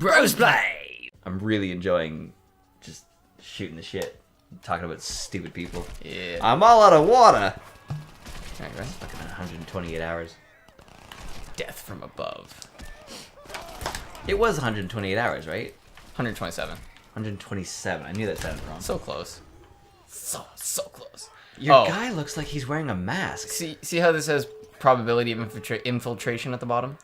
Brosplay! I'm really enjoying just shooting the shit, talking about stupid people. Yeah. I'm all out of water! Alright, right. Fucking 128 hours. Death from above. It was 128 hours, right? 127. 127. I knew that sounded wrong. So close. So close. Your guy looks like he's wearing a mask. See how this says probability of infiltration at the bottom?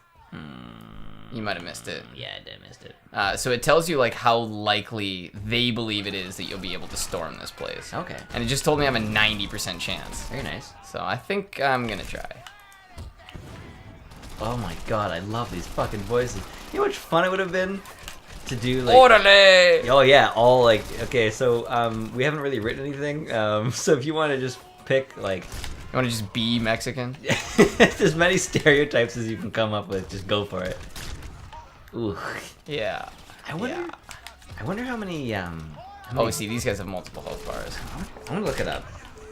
You might have missed it. Yeah, I did missed it. So it tells you like how likely they believe it is that you'll be able to storm this place. Okay. And it just told me I have a 90% chance. Very nice. So I think I'm gonna try. Oh my god, I love these fucking voices. You know how much fun it would have been to do like... Orderly! Oh yeah, all like... Okay, so we haven't really written anything. So if you want to just pick like... You want to just be Mexican? as many stereotypes as you can come up with, just go for it. Ooh. Yeah. I wonder how many... Oh, see, these guys have multiple health bars. I'm gonna look it up.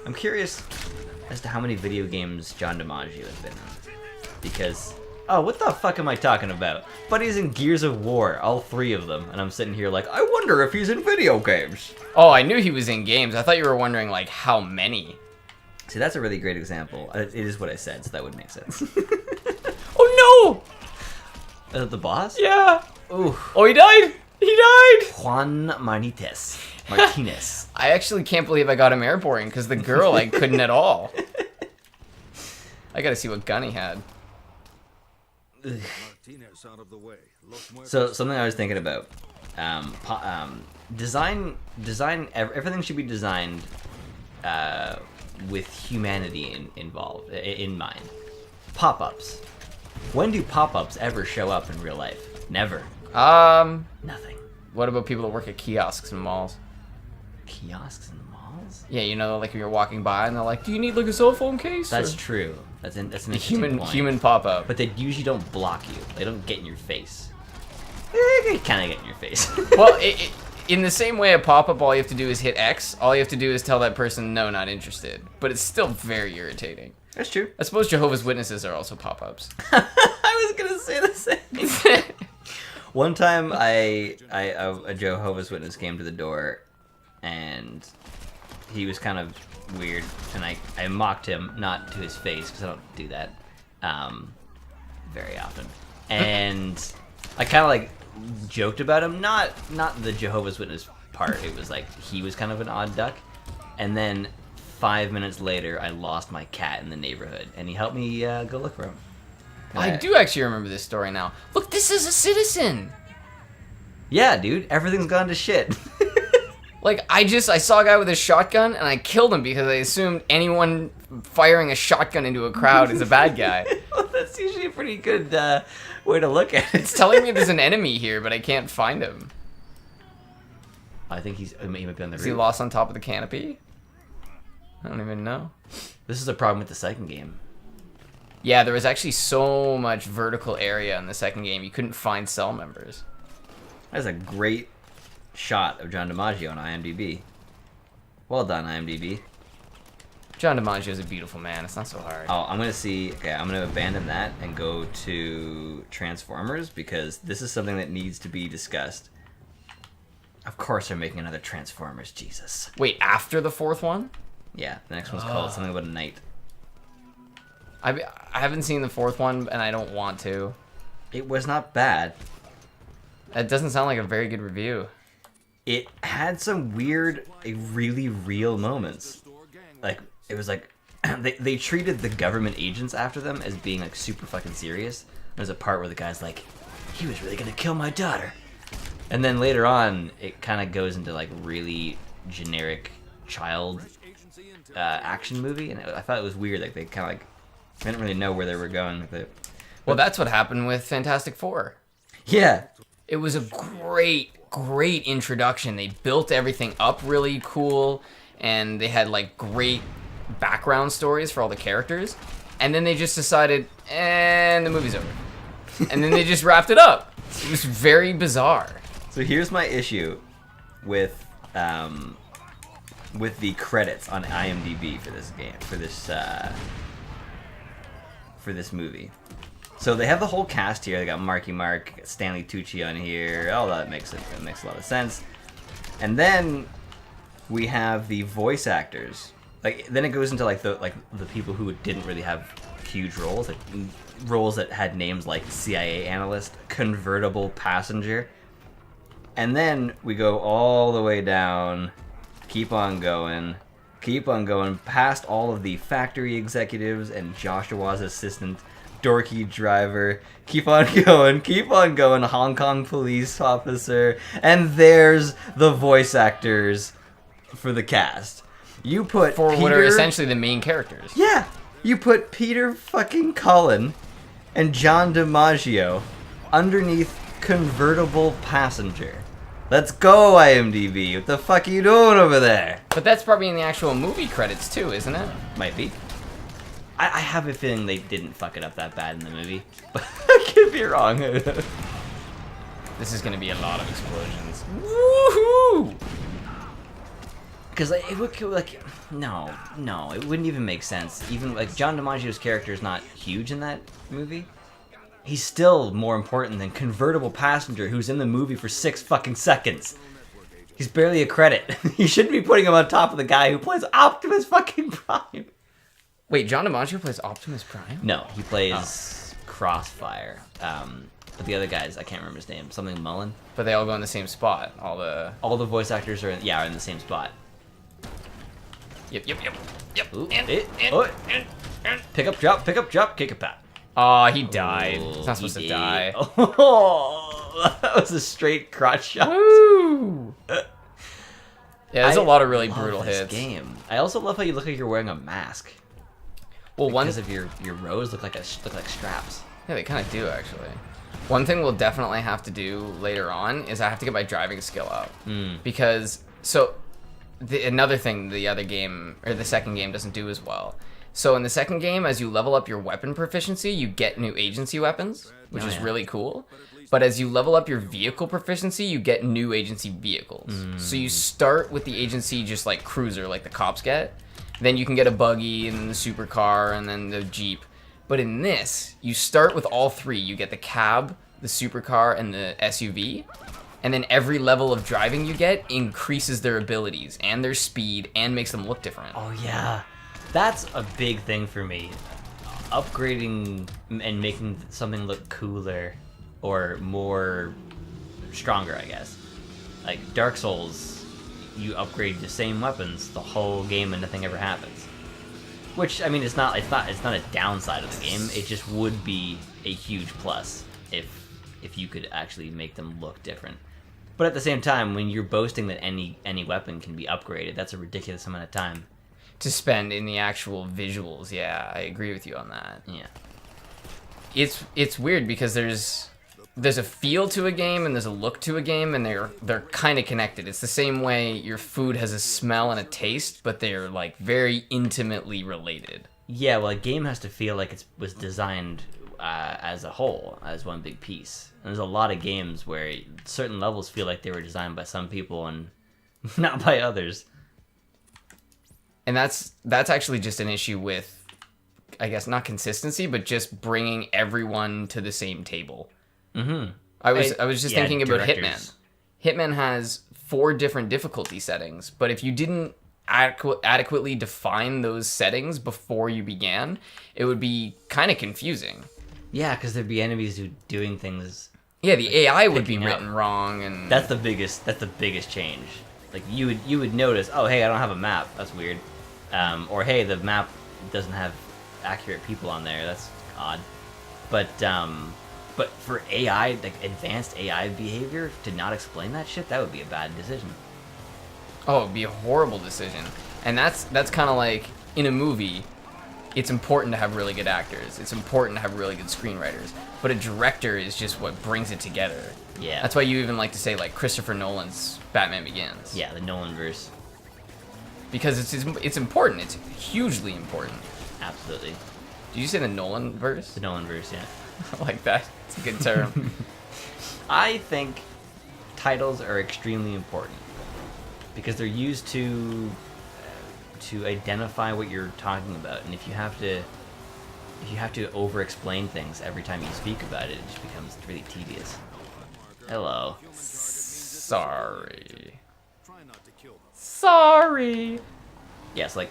I'm curious as to how many video games John DiMaggio has been in. Because, oh, what the fuck am I talking about? But he's in Gears of War, all 3 of them, and I'm sitting here like, I wonder if he's in video games. Oh, I knew he was in games. I thought you were wondering, like, how many. See, that's a really great example. It is what I said, so that would make sense. Oh, no! The boss? Yeah! Ooh. Oh, he died! He died! Juan Martinez. I actually can't believe I got him airborne, because the girl, I couldn't at all. I gotta see what gun he had. So something I was thinking about, everything should be designed with humanity involved in mind. Pop-ups. When do pop-ups ever show up in real life? Never. Nothing. What about people that work at kiosks in malls? Kiosks in malls? Yeah, you know, like if you're walking by and they're like, "Do you need like a cell phone case?" That's or... true. That's an interesting human pop-up. But they usually don't block you. They don't get in your face. They kind of get in your face. Well, in the same way a pop-up, all you have to do is hit X. All you have to do is tell that person, no, not interested. But it's still very irritating. That's true. I suppose Jehovah's Witnesses are also pop-ups. I was gonna say the same. One time, a Jehovah's Witness came to the door, and he was kind of weird, and I mocked him, not to his face, because I don't do that very often. And I kind of like joked about him, not the Jehovah's Witness part. It was like he was kind of an odd duck. And then 5 minutes later, I lost my cat in the neighborhood, and he helped me go look for him. I do actually remember this story now. Look, this is a citizen! Yeah, dude, everything's gone to shit. Like, I saw a guy with a shotgun, and I killed him because I assumed anyone firing a shotgun into a crowd is a bad guy. Well, that's usually a pretty good way to look at it. It's telling me there's an enemy here, but I can't find him. I think he might be on the roof. Is he lost on top of the canopy? I don't even know. This is a problem with the second game. Yeah, there was actually so much vertical area in the second game, you couldn't find cell members. That's a great shot of John DiMaggio on IMDb. Well done, IMDb. John DiMaggio is a beautiful man. It's not so hard. Oh, I'm gonna see. Okay, I'm gonna abandon that and go to Transformers because this is something that needs to be discussed. Of course, they're making another Transformers. Jesus. Wait, after the 4th one? Yeah, the next one's called something about a knight. I haven't seen the 4th one, and I don't want to. It was not bad. That doesn't sound like a very good review. It had some weird, really real moments. Like, it was like, they treated the government agents after them as being like super fucking serious. There's a part where the guy's like, he was really gonna kill my daughter. And then later on, it kind of goes into like really generic child action movie. And I thought it was weird. Like, they kind of like, I didn't really know where they were going with it. Well, that's what happened with Fantastic Four. Yeah. It was a great introduction. They built everything up really cool, and they had like great background stories for all the characters. And then they just decided, and the movie's over. And then they just wrapped it up. It was very bizarre. So here's my issue with the credits on IMDb for this game, for this movie. So they have the whole cast here. They got Marky Mark, Stanley Tucci on here. All that makes a lot of sense. And then we have the voice actors. Like then it goes into like the people who didn't really have huge roles, like roles that had names like CIA analyst, convertible passenger. And then we go all the way down, keep on going past all of the factory executives and Joshua's assistant, dorky driver. Keep on going, Hong Kong police officer. And there's the voice actors for the cast. You put For Peter, what are essentially the main characters. Yeah, you put Peter fucking Cullen and John DiMaggio underneath convertible passenger. Let's go, IMDb. What the fuck are you doing over there? But that's probably in the actual movie credits too, isn't it? Might be. I have a feeling they didn't fuck it up that bad in the movie. But I could be wrong. This is gonna be a lot of explosions. Woohoo! Because it would no, it wouldn't even make sense. Even like John DiMaggio's character is not huge in that movie. He's still more important than convertible passenger who's in the movie for 6 fucking seconds. He's barely a credit. You shouldn't be putting him on top of the guy who plays Optimus fucking Prime. Wait, John DiMaggio plays Optimus Prime? No, he plays Crossfire. But the other guys, I can't remember his name. Something Mullen. But they all go in the same spot. All the voice actors are in the same spot. Yep. Ooh, pick up, drop, kick a pat. Oh, he died. He's not supposed to die. Oh, that was a straight crotch shot. Woo! Yeah, there's a lot of really brutal hits. Game. I also love how you look like you're wearing a mask. Well, because of your rows look like straps. Yeah, they kind of do actually. One thing we'll definitely have to do later on is I have to get my driving skill up because another thing the other game or the second game doesn't do as well. So in the second game, as you level up your weapon proficiency, you get new agency weapons, which is really cool. But as you level up your vehicle proficiency, you get new agency vehicles. So you start with the agency just like cruiser, like the cops get. Then you can get a buggy and the supercar and then the Jeep. But in this, you start with all 3. You get the cab, the supercar, and the SUV. And then every level of driving you get increases their abilities and their speed and makes them look different. Oh yeah. That's a big thing for me. Upgrading and making something look cooler or more stronger, I guess. Like Dark Souls, you upgrade the same weapons the whole game and nothing ever happens. Which I mean, it's not a downside of the game. It just would be a huge plus if you could actually make them look different. But at the same time, when you're boasting that any weapon can be upgraded, that's a ridiculous amount of time to spend in the actual visuals. Yeah, I agree with you on that. Yeah. It's weird because there's a feel to a game and there's a look to a game and they're kind of connected. It's the same way your food has a smell and a taste, but they're like very intimately related. Yeah, well, a game has to feel like it was designed as a whole, as one big piece. And there's a lot of games where certain levels feel like they were designed by some people and not by others. And that's actually just an issue with, I guess, not consistency, but just bringing everyone to the same table. Mm-hmm. I was just thinking about directors. Hitman. Hitman has 4 different difficulty settings, but if you didn't adequately define those settings before you began, it would be kind of confusing. Yeah, because there'd be enemies who doing things. Yeah, the AI would be written wrong, and that's the biggest change. Like you would notice, oh hey, I don't have a map. That's weird. Or hey, the map doesn't have accurate people on there. That's odd. But for AI, like advanced AI behavior, to not explain that shit, that would be a bad decision. Oh, it'd be a horrible decision. And that's kind of like in a movie. It's important to have really good actors. It's important to have really good screenwriters. But a director is just what brings it together. Yeah. That's why you even like to say like Christopher Nolan's Batman Begins. Yeah, the Nolanverse. Because it's important. It's hugely important. Absolutely. Did you say the Nolanverse? The Nolanverse, yeah. I like that. It's a good term. I think titles are extremely important because they're used to identify what you're talking about, and if you have to if you have to over-explain things every time you speak about it, it just becomes really tedious. Hello. Sorry. Sorry. Yes, like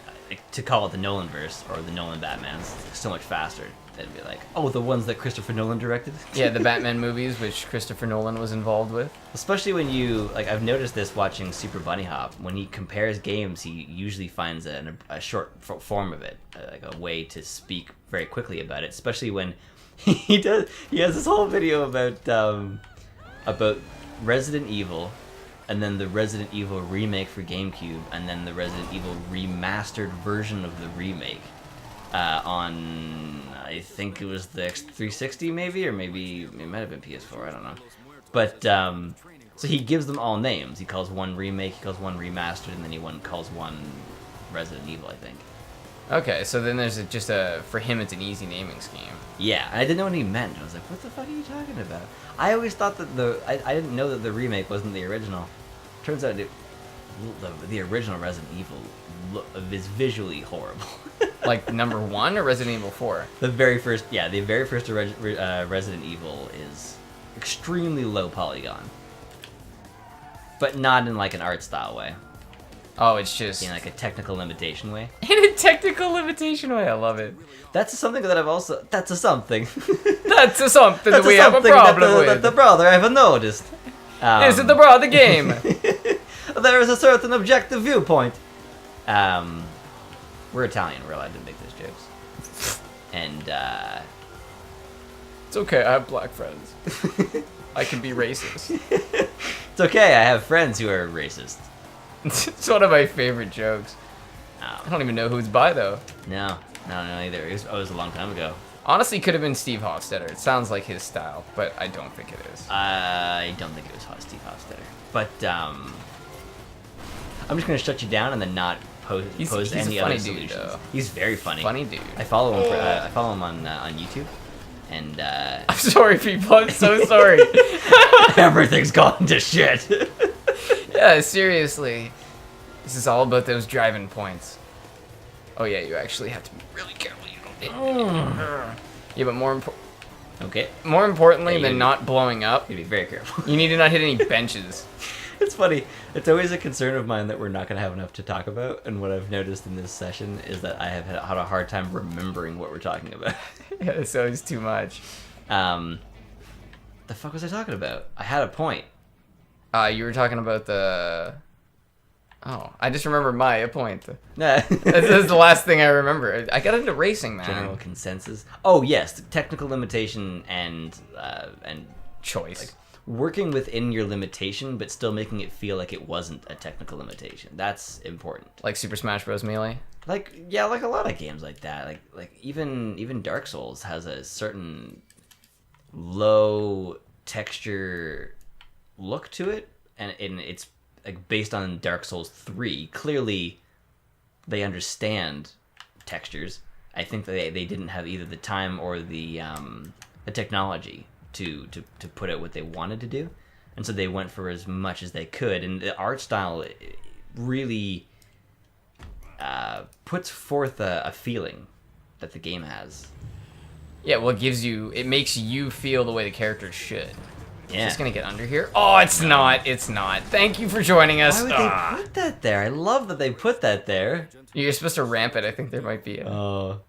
to call it the Nolanverse or the Nolan Batmans, so much faster. They'd be like, oh, the ones that Christopher Nolan directed? Yeah, the Batman movies, which Christopher Nolan was involved with. Especially when you, like, I've noticed this watching Super Bunny Hop. When he compares games, he usually finds a short form of it, like a way to speak very quickly about it. Especially when he has this whole video about Resident Evil, and then the Resident Evil remake for GameCube, and then the Resident Evil remastered version of the remake. On, I think it was the X360 maybe, or maybe it might have been PS4, I don't know. But, so he gives them all names. He calls one remake, he calls one remastered, and then he calls one Resident Evil, I think. Okay, so then there's for him it's an easy naming scheme. Yeah, I didn't know what he meant. I was like, what the fuck are you talking about? I always thought that I didn't know that the remake wasn't the original. Turns out the original Resident Evil is visually horrible. Like number 1 or Resident Evil 4? The very first Resident Evil is extremely low polygon, but not in like an art style way. Oh, it's just In like a technical limitation way. in a technical limitation way. I love it. That's something that I've also. That's a something. That's a something That's that we have a problem with. That the brother haven't noticed. Is it the brother game? There is a certain objective viewpoint. We're Italian. We're allowed to make those jokes. And It's okay. I have black friends. I can be racist. it's okay. I have friends who are racist. It's one of my favorite jokes. I don't even know who it's by though. No, either. It was a long time ago. Honestly, could have been Steve Hofstetter. It sounds like his style, but I don't think it is. I don't think it was Steve Hofstetter. But I'm just gonna shut you down and then not pose He's any a funny other dude, solutions. though. He's very funny. Funny dude. I follow him. I follow him on YouTube, and I'm sorry, people. I'm so sorry. everything's gone to shit. Yeah, seriously. This is all about those driving points. Oh yeah, you actually have to be really careful. You don't. Yeah, but Okay. more importantly Yeah, than not blowing up, You gotta be very careful. you need to not hit any benches. It's funny. It's always a concern of mine that we're not going to have enough to talk about. And what I've noticed in this session is that I have had a hard time remembering what we're talking about. Yeah, it's always too much. The fuck was I talking about? I had a point. You were talking about the... Oh, I just remember a point. Nah. This is the last thing I remember. I got into racing, man. General consensus. Oh yes, technical limitation and Choice. like working within your limitation, but still making it feel like it wasn't a technical limitation. That's important. Like Super Smash Bros. Melee? Like a lot of games like that. Like even Dark Souls has a certain low texture look to it, and it's like based on Dark Souls 3. Clearly, they understand textures. I think they didn't have either the time or the technology to put out what they wanted to do, and so they went for as much as they could. And the art style really puts forth a feeling that the game has. Yeah, well, it makes you feel the way the characters should. Yeah. Just gonna get under here. Oh, it's not. It's not. Thank you for joining us. Why would they put that there? I love that they put that there. You're supposed to ramp it. I think there might be a... Oh.